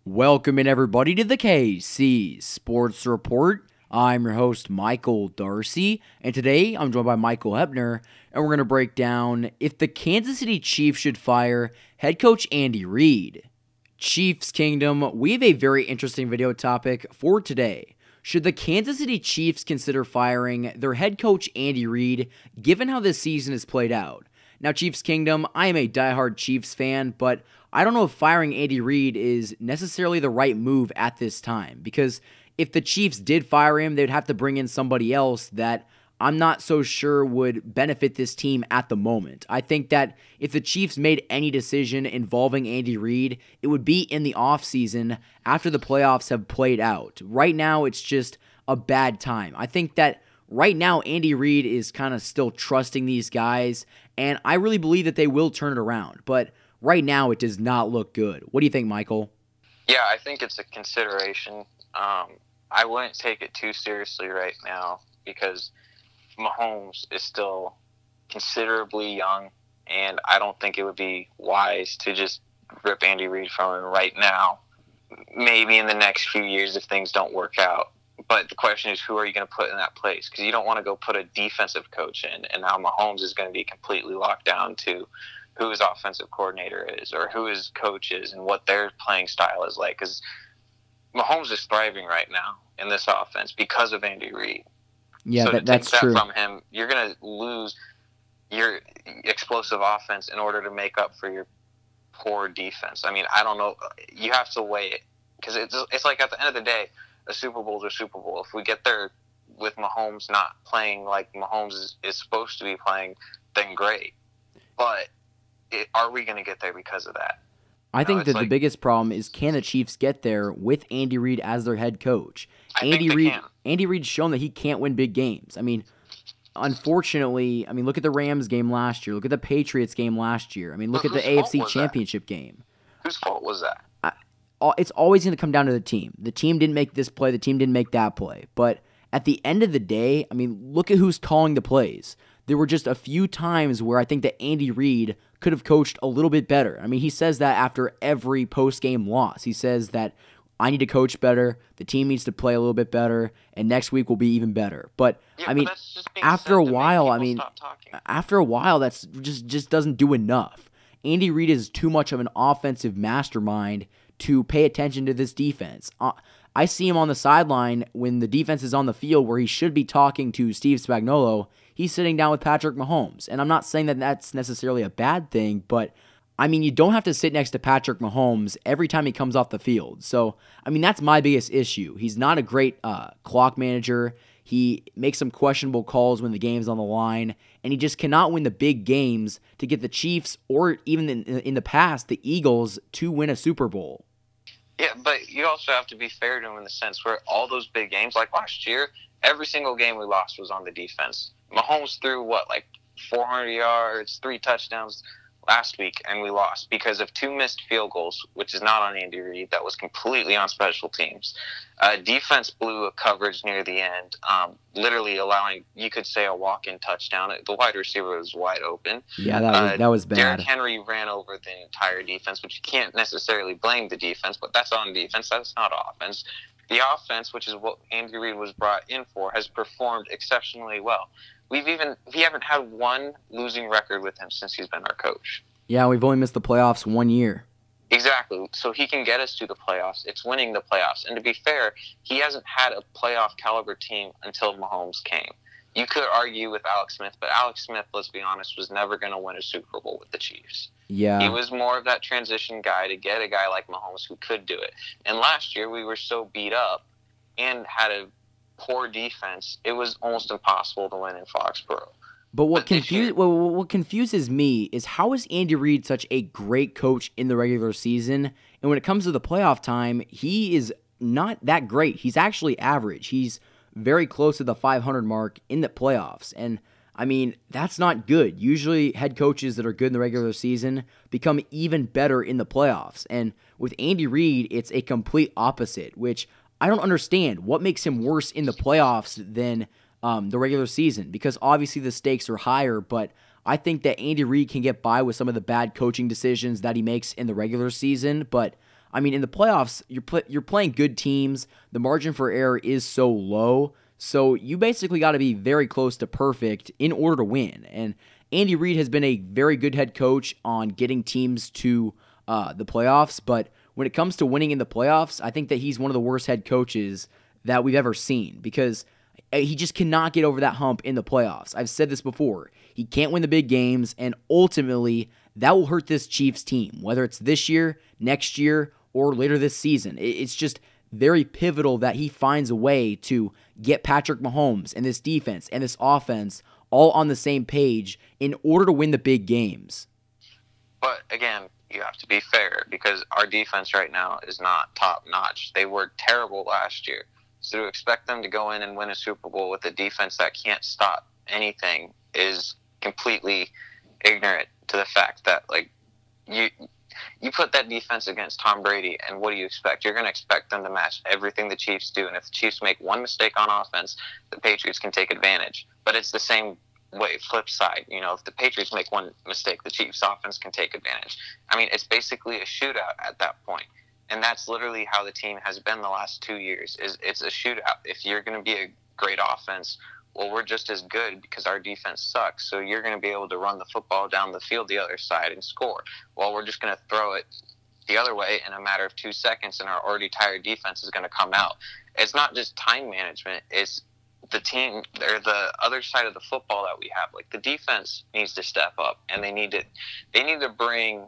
Welcome in everybody to the KC Sports Report. I'm your host Michael Darcy, and today I'm joined by Michael Hebner, and we're going to break down if the Kansas City Chiefs should fire head coach Andy Reid. Chiefs Kingdom, we have a very interesting video topic for today. Should the Kansas City Chiefs consider firing their head coach Andy Reid, given how this season has played out? Now, Chiefs Kingdom, I am a diehard Chiefs fan, but I don't know if firing Andy Reid is necessarily the right move at this time, because if the Chiefs did fire him, they'd have to bring in somebody else that I'm not so sure would benefit this team at the moment. I think that if the Chiefs made any decision involving Andy Reid, it would be in the offseason after the playoffs have played out. Right now, it's just a bad time. I think that right now, Andy Reid is kind of still trusting these guys, and I really believe that they will turn it around. But right now, it does not look good. What do you think, Michael? Yeah, I think it's a consideration. I wouldn't take it too seriously right now because Mahomes is still considerably young, and I don't think it would be wise to just rip Andy Reid from him right now. Maybe in the next few years if things don't work out. But the question is, who are you going to put in that place? Because you don't want to go put a defensive coach in, and now Mahomes is going to be completely locked down to who his offensive coordinator is or who his coach is and what their playing style is like. Because Mahomes is thriving right now in this offense because of Andy Reid. Yeah, so that's true. From him, you're going to lose your explosive offense in order to make up for your poor defense. I mean, I don't know. You have to weigh it because it's like at the end of the day, a Super Bowl is a Super Bowl. If we get there with Mahomes not playing like Mahomes is supposed to be playing, then great. But are we going to get there because of that? I think that the biggest problem is, can the Chiefs get there with Andy Reid as their head coach? Andy Reid's shown that he can't win big games. I mean, unfortunately, look at the Rams game last year. Look at the Patriots game last year. I mean, look at the AFC Championship game. Whose fault was that? It's always going to come down to the team. The team didn't make this play. The team didn't make that play. But at the end of the day, look at who's calling the plays. There were just a few times where I think that Andy Reid could have coached a little bit better. He says that after every post-game loss. He says that I need to coach better, the team needs to play a little bit better, and next week will be even better. But, after a while, that's just doesn't do enough. Andy Reid is too much of an offensive mastermind to pay attention to this defense. I see him on the sideline when the defense is on the field where he should be talking to Steve Spagnuolo. He's sitting down with Patrick Mahomes. And I'm not saying that that's necessarily a bad thing, but you don't have to sit next to Patrick Mahomes every time he comes off the field. So, that's my biggest issue. He's not a great clock manager. He makes some questionable calls when the game's on the line, and he just cannot win the big games to get the Chiefs or even in the past, the Eagles, to win a Super Bowl. Yeah, but you also have to be fair to him in the sense where all those big games, like last year, every single game we lost was on the defense. Mahomes threw, 400 yards, 3 touchdowns last week, and we lost because of 2 missed field goals, which is not on Andy Reid. That was completely on special teams. Defense blew a coverage near the end, literally allowing, you could say, a walk-in touchdown. The wide receiver was wide open. Yeah, that was bad. Derrick Henry ran over the entire defense, which you can't necessarily blame the defense, but that's on defense. That's not offense. The offense, which is what Andy Reid was brought in for, has performed exceptionally well. We haven't had one losing record with him since he's been our coach. Yeah, we've only missed the playoffs 1 year. Exactly. So he can get us to the playoffs. It's winning the playoffs. And to be fair, he hasn't had a playoff caliber team until Mahomes came. You could argue with Alex Smith, but Alex Smith, let's be honest, was never going to win a Super Bowl with the Chiefs. Yeah. He was more of that transition guy to get a guy like Mahomes who could do it. And last year we were so beat up and had a poor defense, it was almost impossible to win in Foxborough. But what confuses me is, how is Andy Reid such a great coach in the regular season, and when it comes to the playoff time, he is not that great. He's actually average. He's very close to the 500 mark in the playoffs, and that's not good. Usually head coaches that are good in the regular season become even better in the playoffs, and with Andy Reid, it's a complete opposite, which I don't understand. What makes him worse in the playoffs than the regular season? Because obviously the stakes are higher, but I think that Andy Reid can get by with some of the bad coaching decisions that he makes in the regular season, but I mean, in the playoffs, you're playing good teams. The margin for error is so low. So you basically got to be very close to perfect in order to win. And Andy Reid has been a very good head coach on getting teams to the playoffs. But when it comes to winning in the playoffs, I think that he's one of the worst head coaches that we've ever seen because he just cannot get over that hump in the playoffs. I've said this before. He can't win the big games, and ultimately, that will hurt this Chiefs team, whether it's this year, next year, or later this season. It's just very pivotal that he finds a way to get Patrick Mahomes and this defense and this offense all on the same page in order to win the big games. But again, you have to be fair because our defense right now is not top notch. They were terrible last year. So to expect them to go in and win a Super Bowl with a defense that can't stop anything is completely ignorant to the fact that, like, you put that defense against Tom Brady, and what do you expect? You're going to expect them to match everything the Chiefs do. And if the Chiefs make one mistake on offense, the Patriots can take advantage. But it's the same way, flip side. You know, if the Patriots make one mistake, the Chiefs offense can take advantage. I mean, it's basically a shootout at that point. And that's literally how the team has been the last 2 years. It's a shootout. If you're going to be a great offense, well, we're just as good because our defense sucks. So you're going to be able to run the football down the field the other side and score. Well, we're just going to throw it the other way in a matter of 2 seconds, and our already tired defense is going to come out. It's not just time management. It's the team or the other side of the football that we have. Like, the defense needs to step up, and they need to bring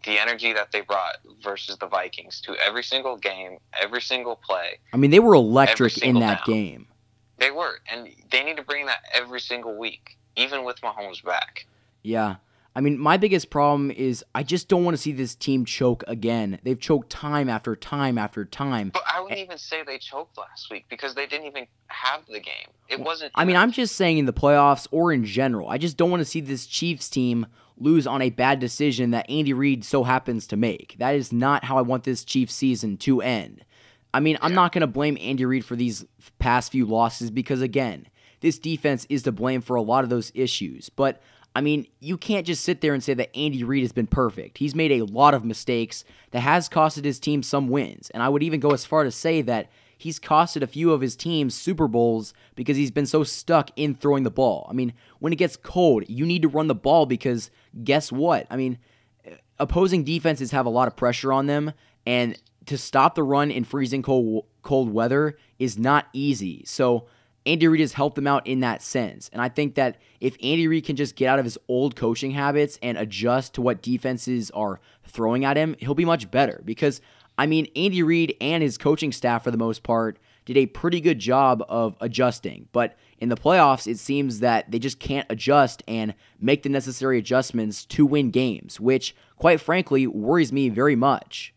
the energy that they brought versus the Vikings to every single game, every single play. I mean, they were electric in that game. They were, and they need to bring that every single week, even with Mahomes back. Yeah. I mean, my biggest problem is I just don't want to see this team choke again. They've choked time after time after time. But I wouldn't even say they choked last week because they didn't even have the game. It wasn't. I mean, I'm just saying in the playoffs or in general. I just don't want to see this Chiefs team lose on a bad decision that Andy Reid so happens to make. That is not how I want this Chiefs season to end. I mean, I'm not going to blame Andy Reid for these past few losses because, again, this defense is to blame for a lot of those issues. But, I mean, you can't just sit there and say that Andy Reid has been perfect. He's made a lot of mistakes that has costed his team some wins. And I would even go as far to say that he's costed a few of his teams Super Bowls because he's been so stuck in throwing the ball. I mean, when it gets cold, you need to run the ball because guess what? I mean, opposing defenses have a lot of pressure on them, and to stop the run in freezing cold weather is not easy. So Andy Reid has helped them out in that sense. And I think that if Andy Reid can just get out of his old coaching habits and adjust to what defenses are throwing at him, he'll be much better. Because, I mean, Andy Reid and his coaching staff, for the most part, did a pretty good job of adjusting. But in the playoffs, it seems that they just can't adjust and make the necessary adjustments to win games, which, quite frankly, worries me very much.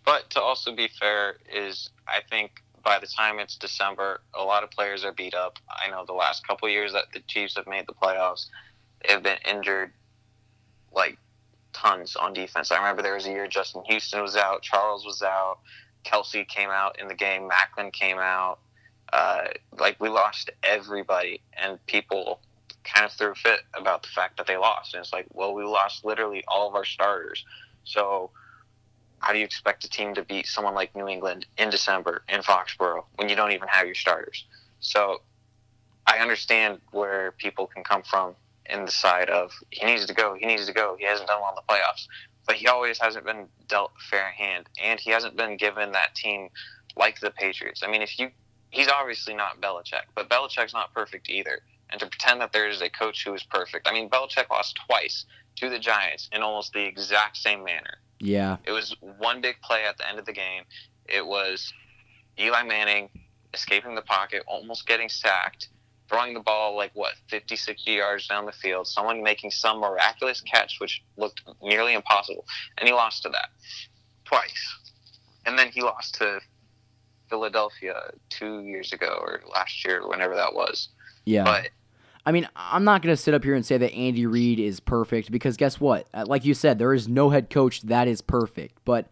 But to also be fair is, I think by the time it's December, a lot of players are beat up. I know the last couple of years that the Chiefs have made the playoffs, they have been injured like tons on defense. I remember there was a year Justin Houston was out, Charles was out, Kelsey came out in the game, Macklin came out. We lost everybody, and people kind of threw a fit about the fact that they lost. And it's like, well, we lost literally all of our starters. So how do you expect a team to beat someone like New England in December in Foxborough when you don't even have your starters? So I understand where people can come from in the side of he needs to go, he hasn't done well in the playoffs. But he always hasn't been dealt a fair hand, and he hasn't been given that team like the Patriots. I mean, he's obviously not Belichick, but Belichick's not perfect either. And to pretend that there is a coach who is perfect. I mean, Belichick lost twice to the Giants in almost the exact same manner. Yeah. It was one big play at the end of the game. It was Eli Manning escaping the pocket, almost getting sacked, throwing the ball 50, 60 yards down the field, someone making some miraculous catch, which looked nearly impossible. And he lost to that twice. And then he lost to Philadelphia 2 years ago or last year, whenever that was. Yeah. But I mean, I'm not going to sit up here and say that Andy Reid is perfect because guess what? Like you said, there is no head coach that is perfect. But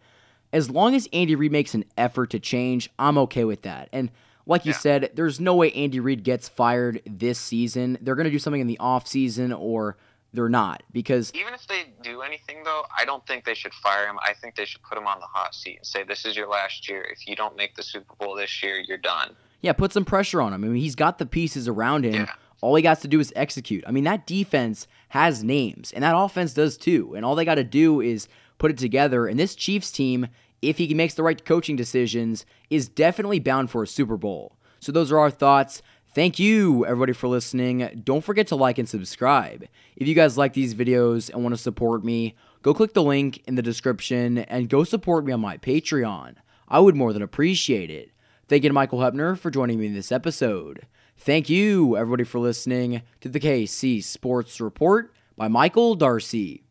as long as Andy Reid makes an effort to change, I'm okay with that. And like you said, there's no way Andy Reid gets fired this season. They're going to do something in the offseason or they're not, because Even if they do anything, though, I don't think they should fire him. I think they should put him on the hot seat and say, this is your last year. If you don't make the Super Bowl this year, you're done. yeah, put some pressure on him. I mean, he's got the pieces around him. Yeah. All he got to do is execute. I mean, that defense has names, and that offense does too. And all they got to do is put it together. And this Chiefs team, if he makes the right coaching decisions, is definitely bound for a Super Bowl. So those are our thoughts. Thank you, everybody, for listening. Don't forget to like and subscribe. If you guys like these videos and want to support me, go click the link in the description and go support me on my Patreon. I would more than appreciate it. Thank you to Michael Hepner for joining me in this episode. Thank you, everybody, for listening to the KC Sports Report by Michael Darcy.